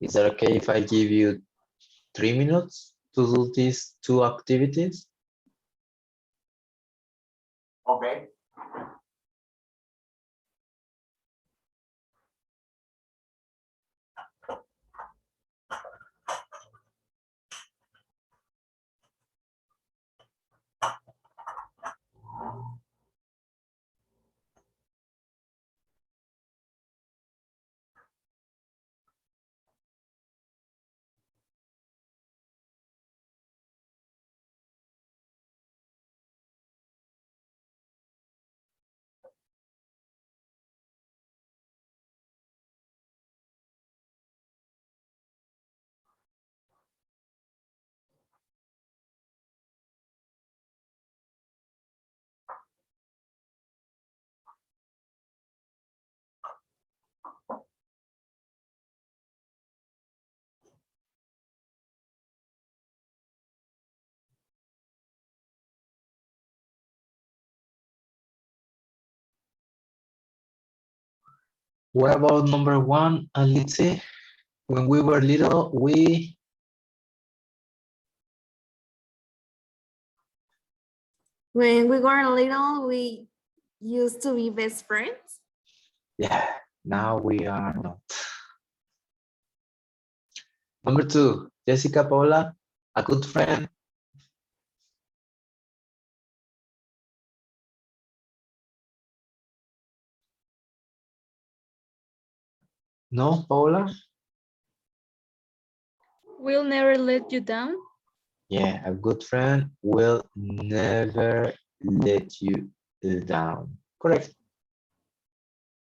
Is that okay if I give you 3 minutes to do these two activities? Okay. What about number one? And let's see, when we were little, When we were little, we used to be best friends. yeah, now we are not. Number two, Jessica Paula, a good friend. No, Paula? Will never let you down. Yeah, a good friend will never let you down. Correct.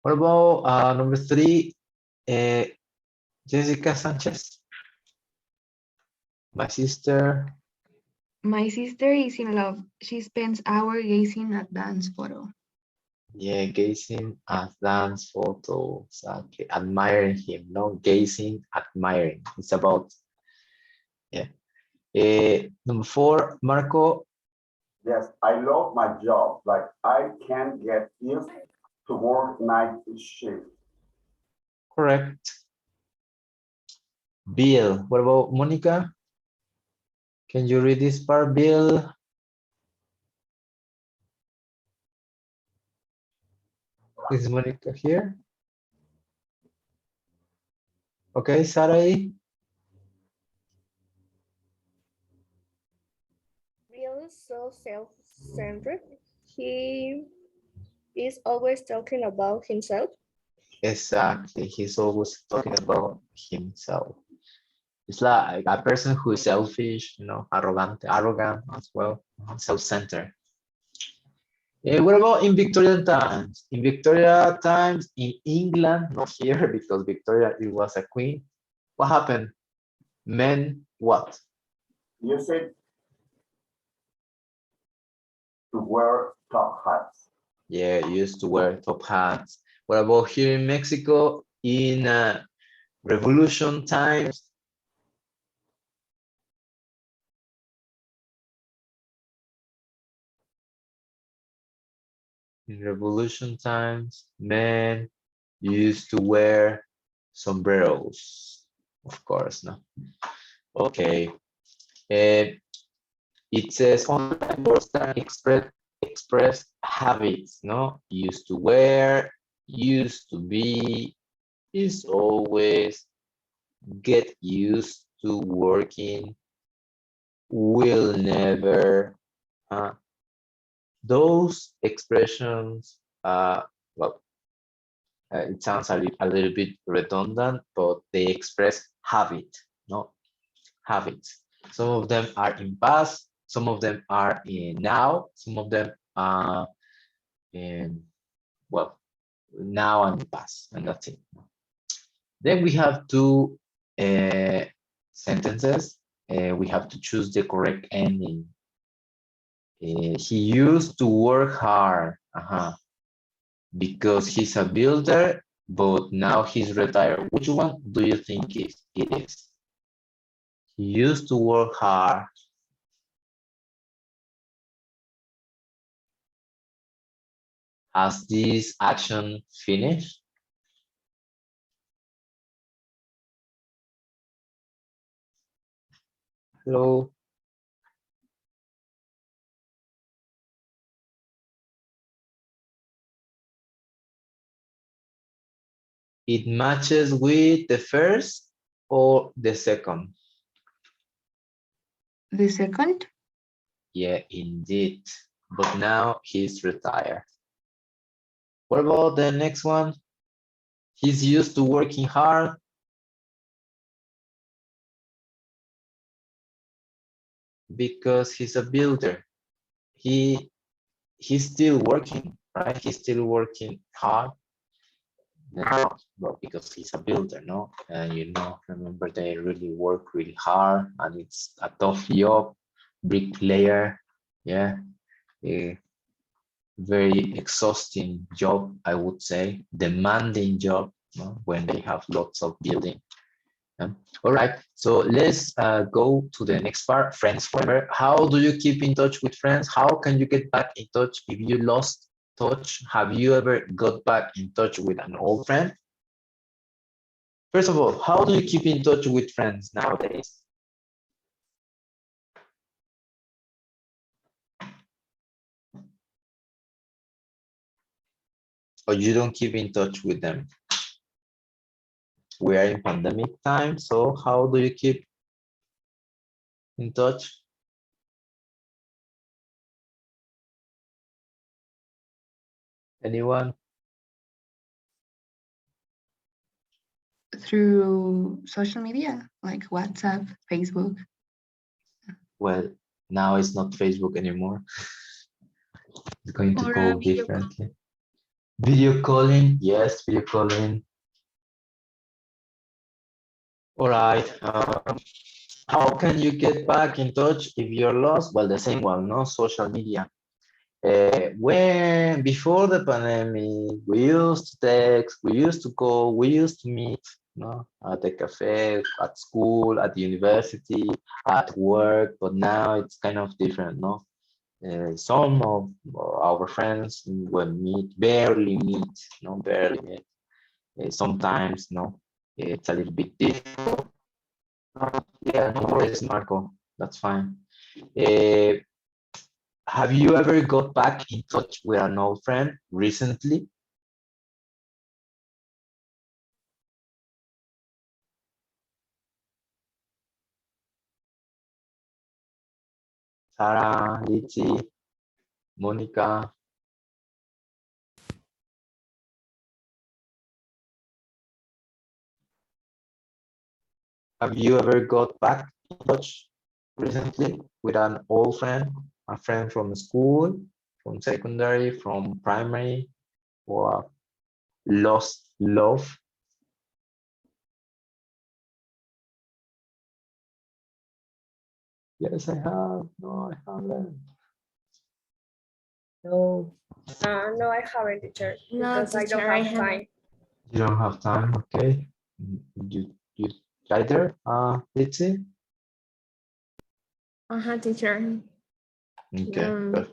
What about number three, Jessica Sanchez? My sister. My sister is in love. She spends hours gazing at dance photo. Yeah, gazing at dance photos, okay, admiring him, no gazing, admiring. It's about, yeah. Number four, Marco. Yes, I love my job. Like I can't get used to work night shift. Correct. Bill. What about Monica? Can you read this part, Bill? Is Monica here? Okay, Sarai. Bill is so self-centered. He is always talking about himself. Exactly. He's always talking about himself. It's like a person who is selfish, arrogant as well, self-centered. What about in Victorian times? In Victoria times in England, not here because Victoria it was a queen. What happened? Men, what? Use it to wear top hats. Yeah, used to wear top hats. What about here in Mexico in revolution times? In revolution times, men used to wear sombreros, of course, no? Okay. It says only words that express habits, no? Used to wear, used to be, is always, get used to working, will never. Those expressions, well, it sounds a little bit redundant, but they express habit, no? Habits. Some of them are in past, some of them are in now, some of them are in, well, now and the past, and that's it. Then we have two sentences. We have to choose the correct ending. He used to work hard because he's a builder, but now he's retired. Which one do you think it is? He used to work hard. Has this action finished? Hello. It matches with the first or the second? The second, Yeah, indeed. But now he's retired. What about the next one? He's used to working hard. Because he's a builder. He's still working, right? He's still working hard now, well, because he's a builder, no? And remember they really work really hard, and it's a tough job, bricklayer, yeah, a very exhausting job, I would say, demanding job, no? When they have lots of building. All right, so let's go to the next part, friends forever. How do you keep in touch with friends? How can you get back in touch if you lost touch? Have you ever got back in touch with an old friend? First of all, how do you keep in touch with friends nowadays? Or you don't keep in touch with them? We are in pandemic time, so how do you keep in touch? Anyone? through social media like WhatsApp, Facebook. Well, now it's not Facebook anymore. It's going to Or go a video call. differently. Video calling, yes, video calling. All right. How can you get back in touch if you're lost? Well, the same one, no? Social media. When before the pandemic, we used to text, we used to call, we used to meet, no, at the cafe, at school, at the university, at work. But now it's kind of different, no? Some of our friends will meet, barely meet, no, barely meet. Sometimes, no, it's a little bit difficult. Yeah, no worries, Marco. That's fine. Uh, have you ever got back in touch with an old friend recently? Sarah, Litzy, Monica. Have you ever got back in touch recently with an old friend, a friend from school, from secondary, from primary, or lost love? Yes, I have. No, I haven't. No. No, I haven't, teacher, No, because I don't teacher, I have haven't. time. You don't have time, okay? You either, Litzy? Teacher. Okay, Um, good.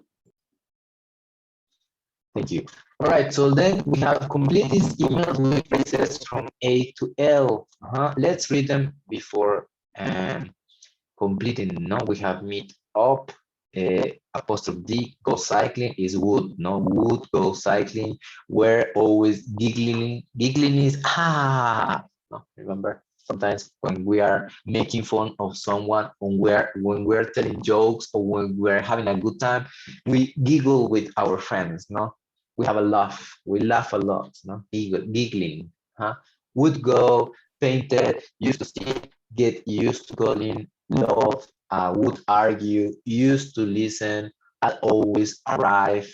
Thank you. All right, so then we have complete these emails with phrases from A to L. Let's read them before completing. No, we have meet up, apostrophe D, go cycling is would, no, would go cycling. We're always giggling. Giggling is no, remember? Sometimes when we are making fun of someone, when we're telling jokes or when we're having a good time, we giggle with our friends, no? We have a laugh. We laugh a lot, no? Giggling. Would go, painted, used to see, get used to calling, love, would argue, used to listen, I'd always arrive,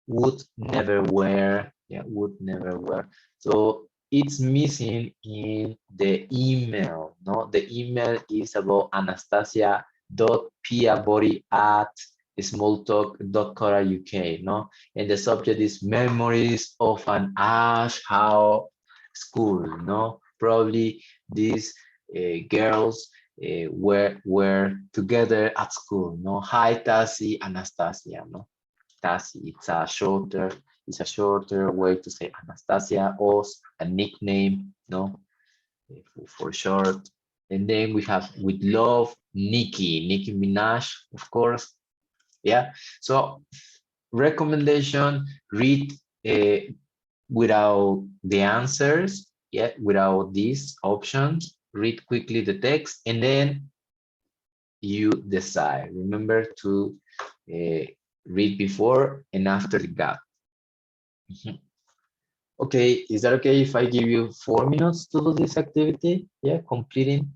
would never wear, yeah, would never wear. So it's missing in the email, no? The email is about anastasia.piabody@smalltalk.co.uk, no? And the subject is memories of an Ash How school, no? Probably these girls were together at school, no? Hi, Tassie, Anastasia, no? Tassie, it's a shorter way to say Anastasia, or a nickname, no? For short. And then we have with love, Nicki Minaj, of course. Yeah. So recommendation, read without the answers, yeah, without these options, read quickly the text, and then you decide. Remember to read before and after the gap. Mhm. Okay, is that okay if I give you 4 minutes to do this activity? Yeah, completing.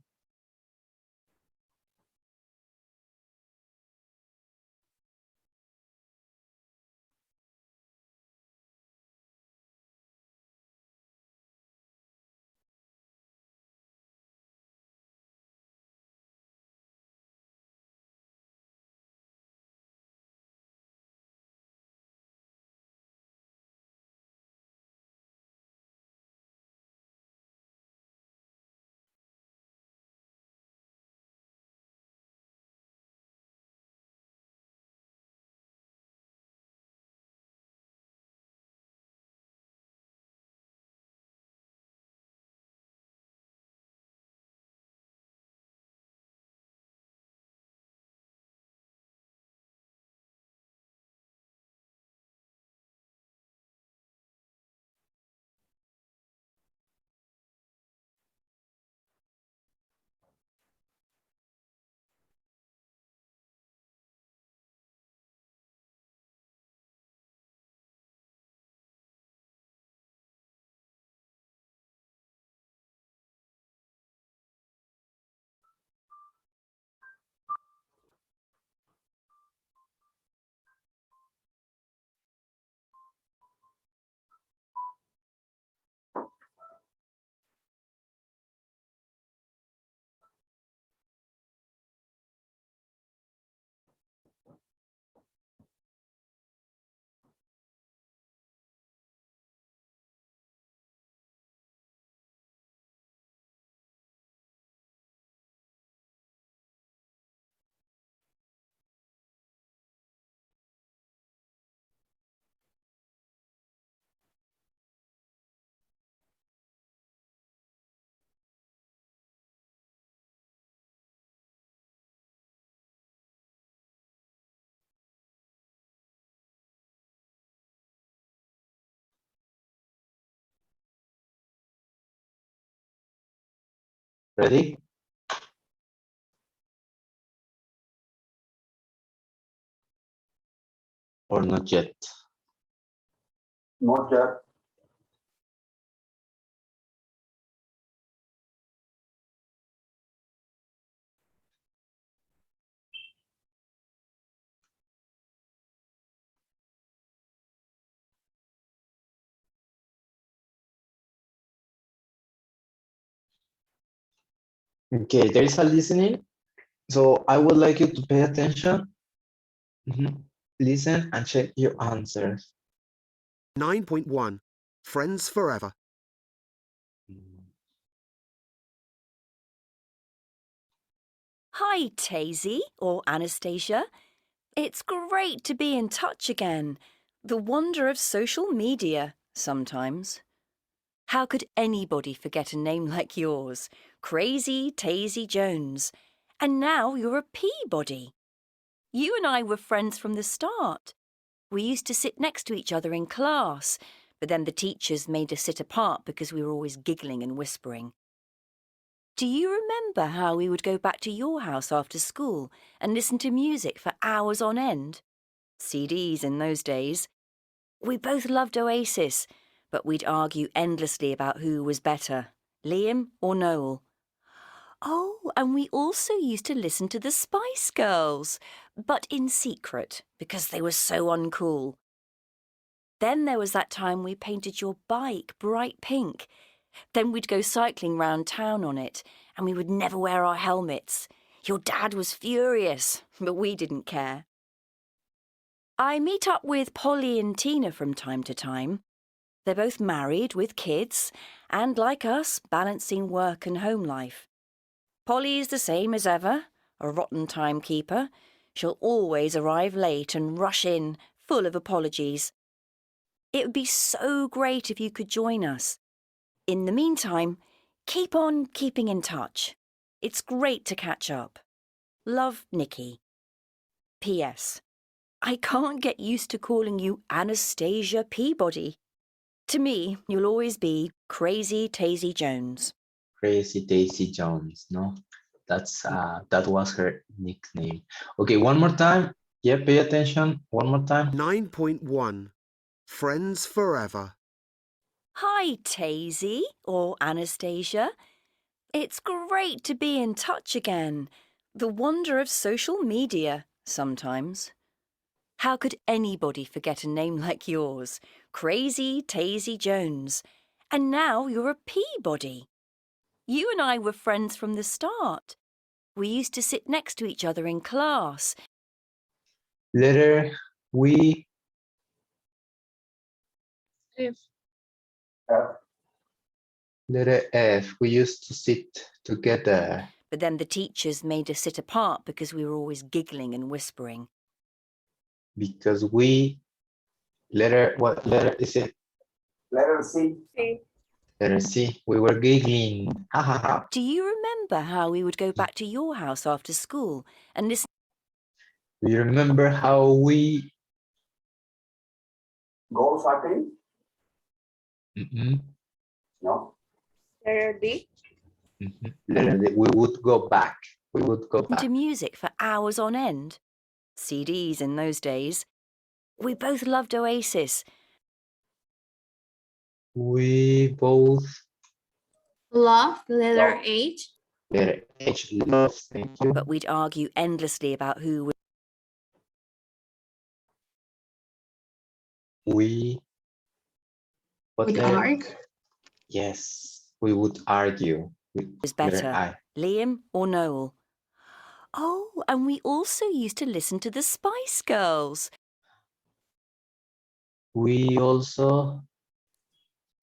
Ready? Or not yet? Not yet. Okay, there is a listening. So I would like you to pay attention. Mhm. Listen and check your answers. 9.1 Friends Forever. Hi, Tazy or Anastasia. It's great to be in touch again. The wonder of social media, sometimes. How could anybody forget a name like yours? Crazy Tazy Jones. And now you're a Peabody. You and I were friends from the start. We used to sit next to each other in class, but then the teachers made us sit apart because we were always giggling and whispering. Do you remember how we would go back to your house after school and listen to music for hours on end? CDs in those days. We both loved Oasis, but we'd argue endlessly about who was better, Liam or Noel. Oh, and we also used to listen to the Spice Girls, but in secret, because they were so uncool. Then there was that time we painted your bike bright pink. Then we'd go cycling round town on it, and we would never wear our helmets. Your dad was furious, but we didn't care. I meet up with Polly and Tina from time to time. They're both married with kids, and like us, balancing work and home life. Polly's the same as ever, a rotten timekeeper. She'll always arrive late and rush in, full of apologies. It would be so great if you could join us. In the meantime, keep on keeping in touch. It's great to catch up. Love, Nikki. P.S. I can't get used to calling you Anastasia Peabody. To me, you'll always be Crazy Tazy Jones. Crazy Daisy Jones, no? That was her nickname. Okay, one more time. Yeah, pay attention. One more time. 9.1 Friends Forever. Hi, Tazy, or Anastasia. It's great to be in touch again. The wonder of social media, sometimes. How could anybody forget a name like yours? Crazy Tazy Jones. And now you're a Peabody. You and I were friends from the start. We used to sit next to each other in class. Letter we If letter F. We used to sit together But then the teachers made us sit apart because we were always giggling and whispering. because we letter what letter is it? Letter C. see, Letter C. We were giggling. Ha ha ha. Do you remember how we would go back to your house after school and listen? Do you remember how we Go cycling? Mhm, No. letter D. letter D. We would go back. We would go back. To music for hours on end? CDs in those days. We both loved Oasis. We both Love, letter Love. H. letter H. Love. Thank you. But we'd argue endlessly about who was We what With letter? arc. Yes, we would argue with letter better, I. Liam or Noel. Oh, and we also used to listen to the Spice Girls. We also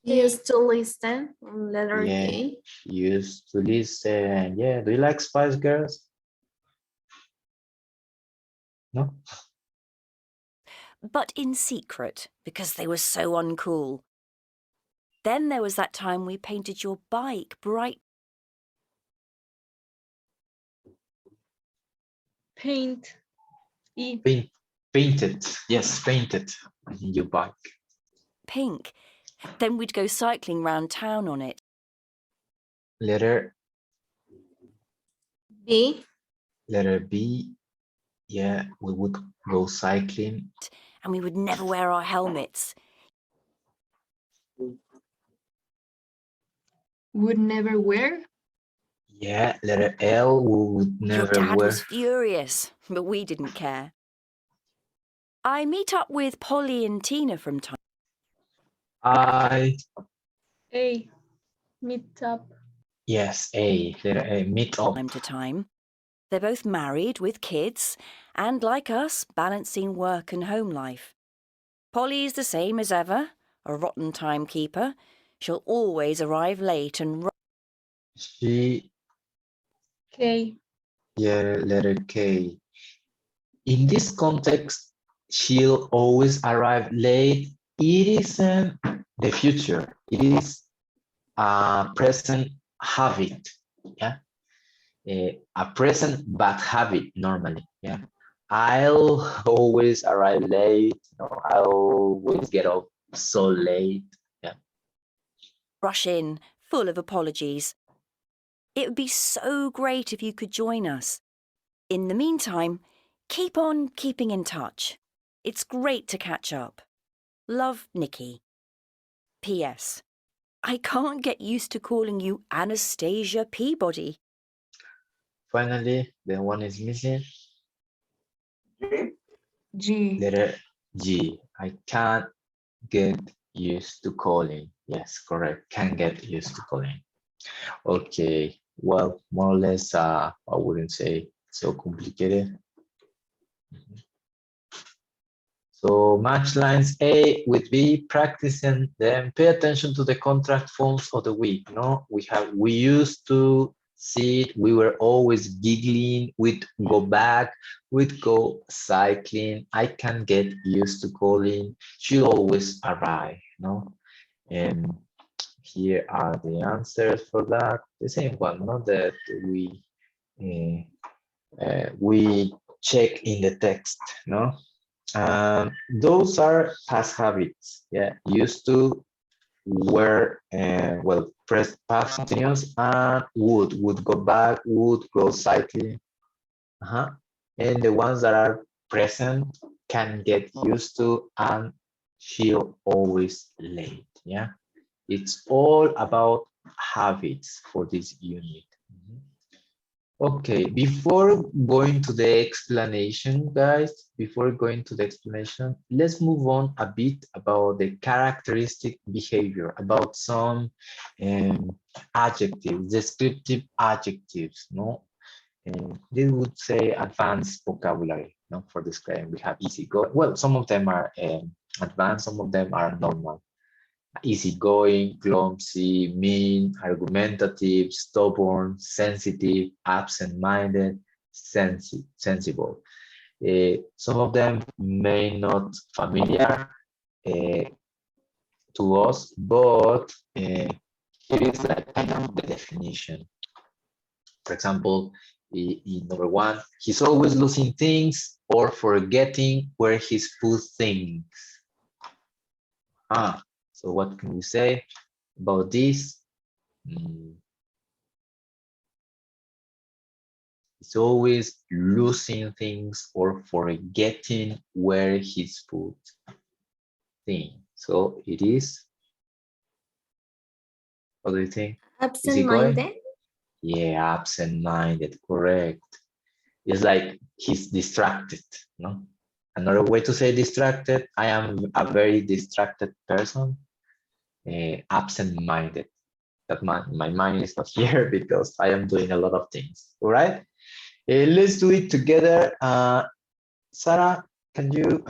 Used to listen, letter Yeah. K. used to listen. Yeah, do you like Spice Girls? No? But in secret, because they were so uncool. Then there was that time we painted your bike bright. Paint. E. Painted. Yes, painted your bike. Pink. Then we'd go cycling round town on it. Letter B. B. Yeah, we would go cycling. And we would never wear our helmets. Would never wear. Yeah, letter L. We would Your never dad wear. was furious, but we didn't care. I meet up with Polly and Tina from time I. A. Meet up. Yes, A. Letter A. Meet up. to time. They're both married with kids and, like us, balancing work and home life. Polly's the same as ever, a rotten timekeeper. She'll always arrive late and She. K. Yeah, letter K. In this context, she'll always arrive late. It isn't the future. It is a present habit. Yeah, a present bad habit normally. Yeah, I'll always arrive late. I'll always get up so late. Yeah, rush in, full of apologies. It would be so great if you could join us. In the meantime, keep on keeping in touch. It's great to catch up. Love, Nikki. P.S. I can't get used to calling you Anastasia Peabody. finally, the one is missing. G. G. Letter G. I can't get used to calling. Yes, correct. Can't get used to calling. Okay. Well, more or less, I wouldn't say so complicated. So match lines A with B, practicing them. Pay attention to the contract forms of the week. No, we used to see it. We were always giggling. We'd go back. We'd go cycling. I can get used to calling. She'll always arrive. No, and here are the answers for that. The same one, not that we check in the text, no? Those are past habits, yeah, used to, were, well, present past continuous, and would go back, would go slightly. And the ones that are present can get used to, and she'll always late, yeah? It's all about habits for this unit. Okay, before going to the explanation, guys, before going to the explanation, let's move on a bit about the characteristic behavior, about some adjectives, descriptive adjectives, no? They would say advanced vocabulary, no, for describing. We have easygoing. Well, some of them are advanced, some of them are normal. Easygoing, clumsy, mean, argumentative, stubborn, sensitive, absent-minded, sensible. Some of them may not familiar to us, but here is like kind of the definition. For example, in number one, he's always losing things or forgetting where he's put things. So what can we say about this? He's always losing things or forgetting where he's put things. So it is, what do you think? Absent-minded. Yeah, absent-minded, correct. It's like he's distracted, no? Another way to say distracted, I am a very distracted person, absent-minded. That my mind is not here because I am doing a lot of things, all right? Let's do it together. Sarah, can you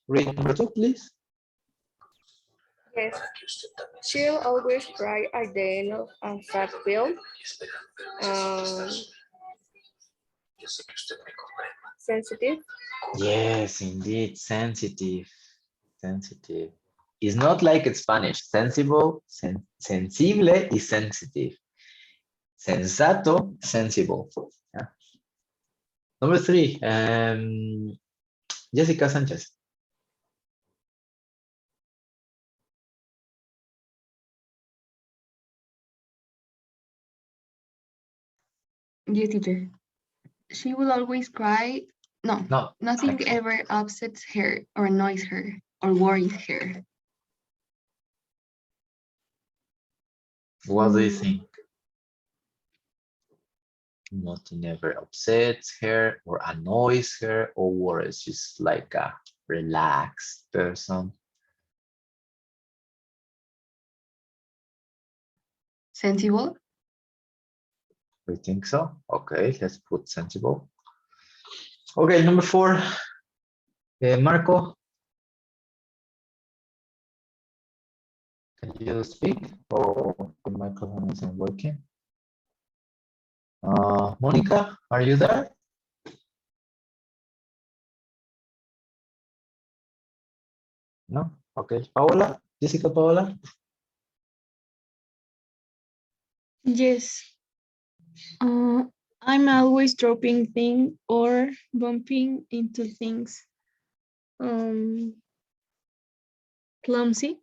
read number 2, please? Yes. She'll always cry at the end of a sad film. Sensitive. Yes, indeed, sensitive. Sensitive. It's not like it's Spanish. Sensible, sensible is sensitive. Sensato, sensible. Yeah. Number 3, Jessica Sanchez. Yes, teacher. She will always cry. No, nothing okay. ever upsets her or annoys her or worries her. What do you think? Nothing ever upsets her or annoys her or worries. She's like a relaxed person. Sensible. We think so? Okay, let's put sensible. Okay, number 4, Marco. Can you speak or the microphone isn't working? Monica, are you there? No? Okay. Paola? Jessica Paola? Yes. I'm always dropping things or bumping into things. Clumsy.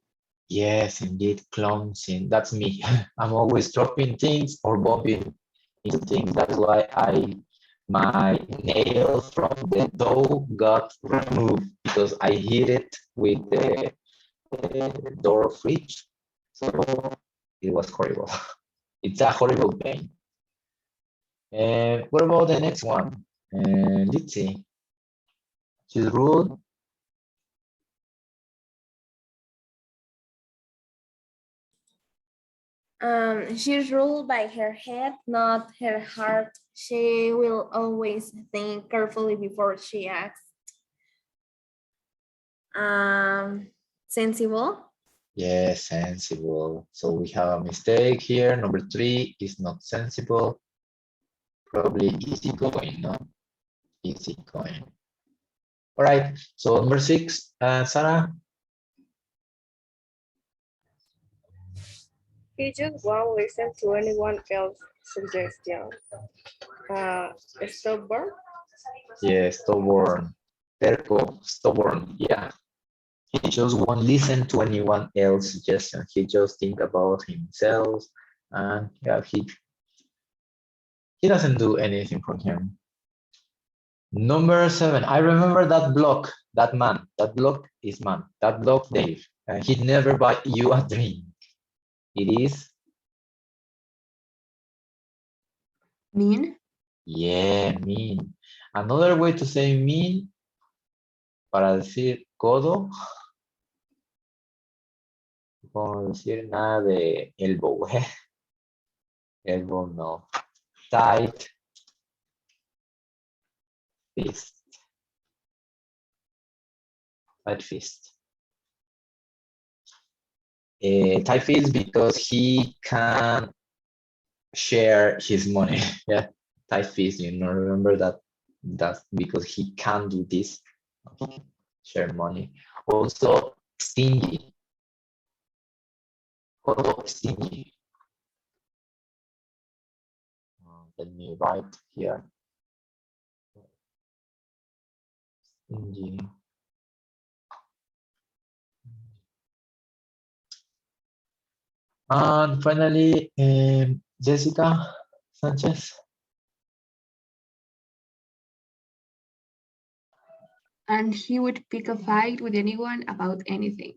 Yes, indeed, clumsy. That's me. I'm always dropping things or bumping into things. That's why my nail from the door got removed because I hit it with the door fridge. So it was horrible. It's a horrible pain. What about the next one? Let's see. She's rude. She's ruled by her head, not her heart. She will always think carefully before she acts. Sensible. Yes, sensible. So we have a mistake here. Number 3 is not sensible. Probably easygoing, no? Easygoing. All right. So number 6, Sarah. He just won't listen to anyone else's suggestion. Stubborn. Yeah, stubborn. Terco, stubborn. Yeah. He just won't listen to anyone else's suggestion. He just think about himself, and yeah, he doesn't do anything for him. Number 7, I remember that block, that man. That block is man. That block, Dave. He'd never buy you a drink. It is, Mean. yeah, mean. Another way to say mean, para decir codo, como decir nada de elbow. Elbow, no. Tight fist. Tight fist. Tight fist because he can share his money. Yeah, tight fist. You know, remember that. That's because he can do this. Share money. Also, stingy. Also, stingy. Let me write here. Stingy. And finally, Jessica Sanchez. And he would pick a fight with anyone about anything.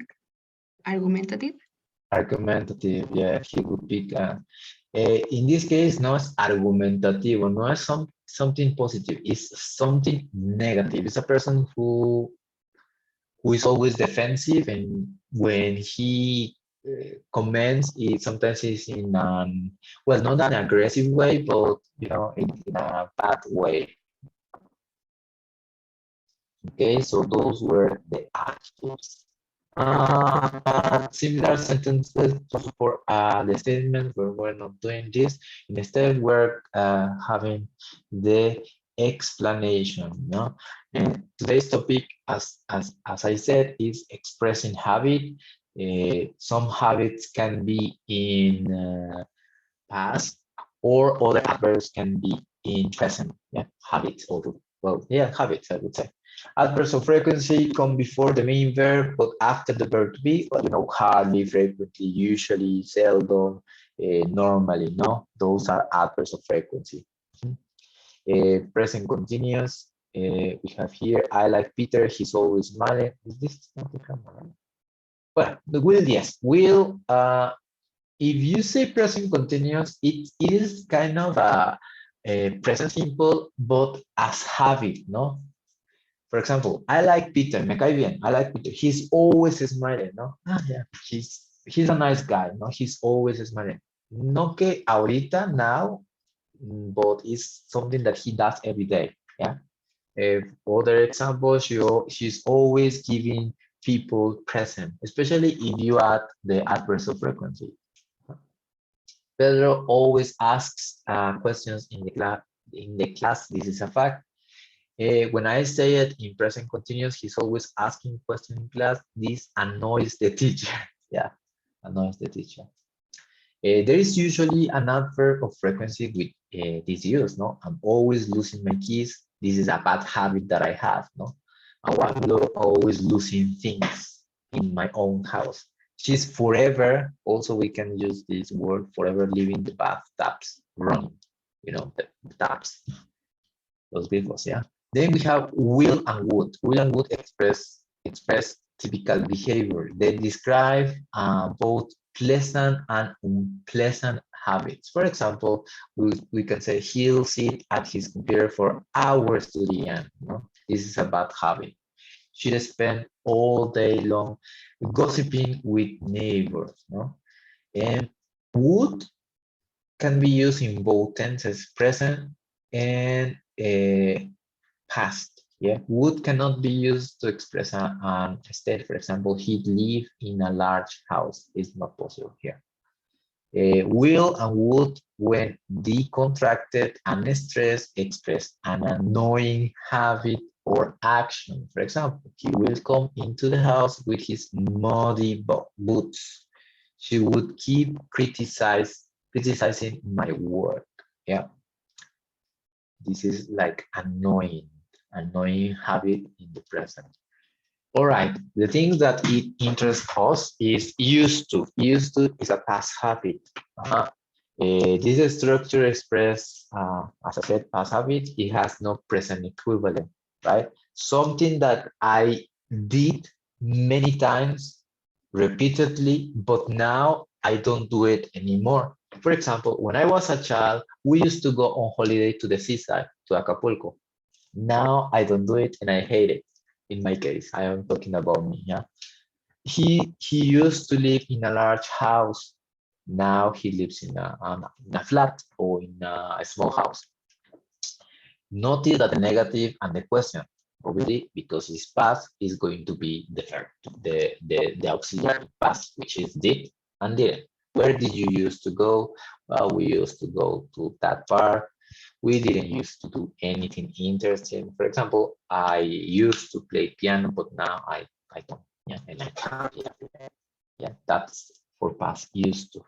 Argumentative. Argumentative, yeah, he would pick. In this case, no es argumentativo, no es something positive, it's something negative. It's a person who is always defensive, and when he comments, it sometimes is in well, not an aggressive way, but you know, in a bad way. Okay, so those were the adjectives. Similar sentences to support the statement where we're not doing this. Instead, we're having the explanation. No, and today's topic, as I said, is expressing habit. Some habits can be in past, or other adverbs can be in present. Yeah, habits, or well, yeah, habits, I would say. Adverbs of frequency come before the main verb, but after the verb to be. Well, you know, hardly, frequently, usually, seldom, normally. No, those are adverbs of frequency. Present continuous. We have here, I like Peter. He's always smiling. Is this not the camera? Well, the will, yes, will. If you say present continuous, it is kind of a present simple, but as habit, no? For example, I like Peter, me cae bien, I like Peter. He's always smiling, no? Yeah, he's a nice guy, no? He's always smiling. No que ahorita, now, but it's something that he does every day, yeah? Other examples, she's always giving people present, especially if you add the adverb of frequency. Pedro always asks questions in the class. This is a fact. When I say it in present continuous, he's always asking questions in class. This annoys the teacher. Yeah, annoys the teacher. There is usually an adverb of frequency with this use, no? I'm always losing my keys. This is a bad habit that I have, no? I'm always losing things in my own house. She's forever, also we can use this word, forever leaving the bathtubs running, you know, the taps, those vehicles, yeah. Then we have will and would. Will and would express typical behavior. They describe both pleasant and unpleasant habits. For example, we can say he'll sit at his computer for hours to the end. No? This is a bad habit. She'd spend all day long gossiping with neighbors. No? And would can be used in both tenses, present and past. Yeah, would cannot be used to express a state. For example, he'd live in a large house. It's not possible here. Will and would, when decontracted and stressed, express an annoying habit or action. For example, he will come into the house with his muddy boots. She would keep criticizing my work. Yeah. This is like annoying habit in the present. All right, the things that it interests us is used to. Used to is a past habit. This structure express, as I said, past habit. It has no present equivalent, right? Something that I did many times, repeatedly, but now I don't do it anymore. For example, when I was a child, we used to go on holiday to the seaside, to Acapulco. Now I don't do it and I hate it. In my case, I am talking about me. Yeah. He used to live in a large house. Now he lives in a flat or in a small house. Notice that the negative and the question, probably because it's past, is going to be the auxiliary past, which is did and didn't. Where did you used to go? Well, we used to go to that park. We didn't used to do anything interesting. For example, I used to play piano, but now I don't. Yeah, and I can't. Yeah, that's for past used to.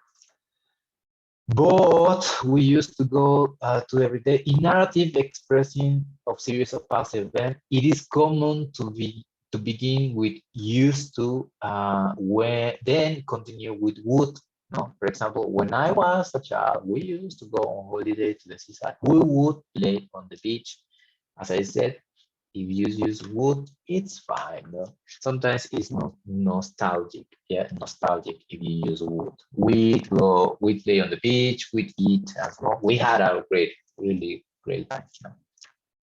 But we used to go to every day. In narrative expressing of series of past events, it is common to begin with used to, when then continue with would. No, for example, when I was a child, we used to go on holiday to the seaside. We would play on the beach. As I said, if you use would, it's fine. No? Sometimes it's not nostalgic. Yeah, nostalgic if you use would. We play on the beach, we eat as well. We had a really great time.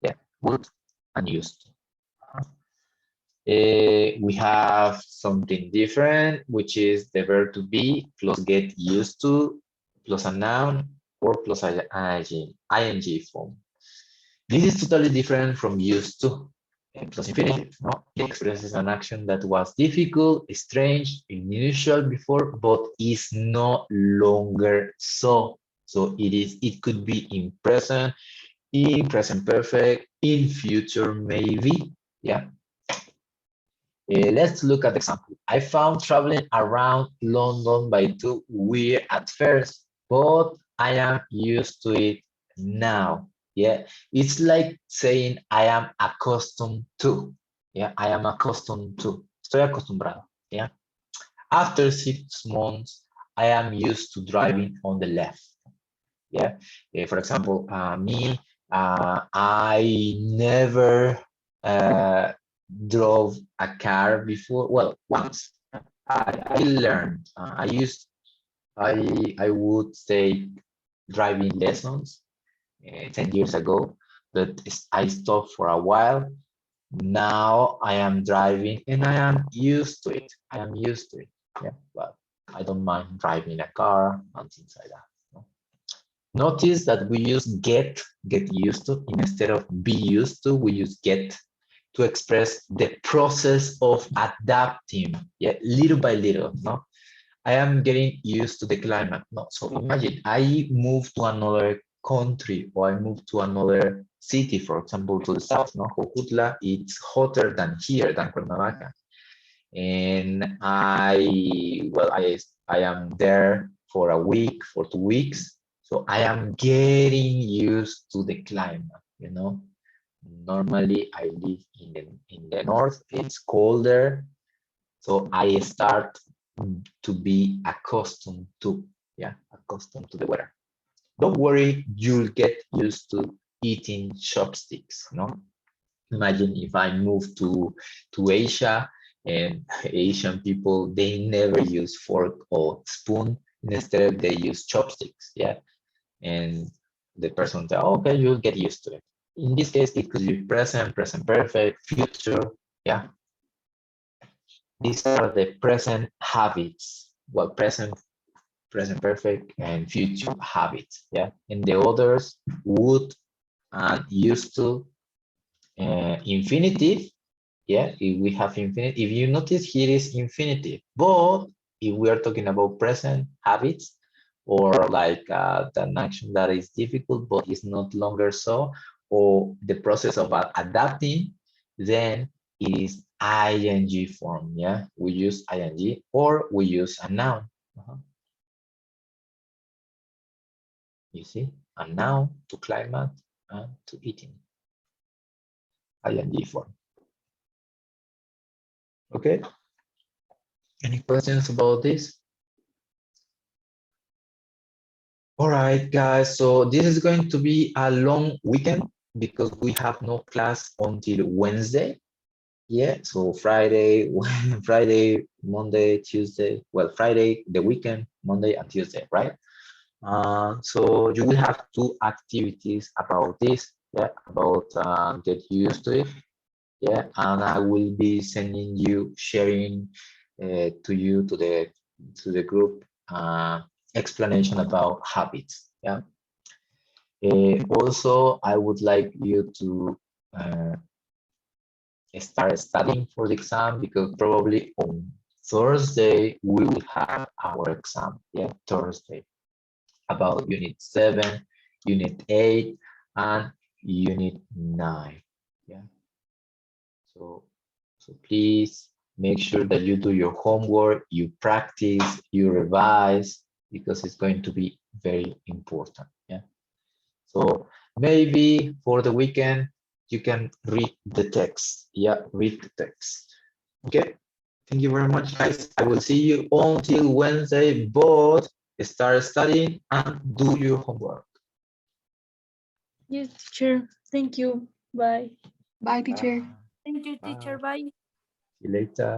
Yeah, would and used to. We have something different, which is the verb to be plus get used to plus a noun or plus an ing form. This is totally different from used to plus infinitive. No? It expresses an action that was difficult, strange, unusual before, but is no longer so. So it could be in present perfect, in future maybe. Yeah. Let's look at the example. I found traveling around London by 2 weird at first, but I am used to it now. Yeah, it's like saying I am accustomed to. Yeah, I am accustomed to. Estoy acostumbrado. Yeah. After 6 months, I am used to driving on the left. Yeah. For example, I never drove a car before. Well, once I learned. I would say driving lessons 10 years ago, but I stopped for a while. Now I am driving and I am used to it. I am used to it. Yeah, but I don't mind driving a car and things like that. No? Notice that we use get used to instead of be used to. We use get to express the process of adapting. Yeah, little by little. No, I am getting used to the climate. No, so imagine I move to another country or I move to another city, for example, to the south. No, Jojutla, it's hotter than here, than Cuernavaca, and I am there for a week, for 2 weeks, so I am getting used to the climate. You know, normally I live in the north. It's colder, so I start to be accustomed to, accustomed to the weather. Don't worry, you'll get used to eating chopsticks. No, imagine if I move to Asia and Asian people, they never use fork or spoon. Instead, they use chopsticks. Yeah, and the person said, oh, okay, you'll get used to it. In this case, it could be present, present perfect, future. Yeah, these are the present habits. Well, present perfect, and future habits. Yeah, and the others would and used to, infinitive. Yeah, if we have infinitive, if you notice here is infinitive, but if we are talking about present habits or like an action that is difficult but is not longer so, or the process of adapting, then it is ing form. Yeah, we use ing or we use a noun. You see? And now to climate and to eating. ING form. Okay. Any questions about this? All right, guys. So this is going to be a long weekend because we have no class until Wednesday. Yeah. So Friday, Friday, Monday, Tuesday. Well, Friday, the weekend, Monday and Tuesday, right? So you will have 2 activities about this. Yeah. About get used to it. Yeah, and I will be sending you, sharing to you to the group explanation about habits. Yeah. Also, I would like you to start studying for the exam because probably on Thursday we will have our exam. Yeah, Thursday about Unit 7, Unit 8, and Unit 9. Yeah. So please make sure that you do your homework, you practice, you revise, because it's going to be very important. Yeah. So maybe for the weekend, you can read the text. Yeah, read the text. Okay. Thank you very much, guys. I will see you until Wednesday, but start studying and do your homework. Yes, teacher. Thank you. Bye. Bye, teacher. Thank you, teacher. Bye. See you later.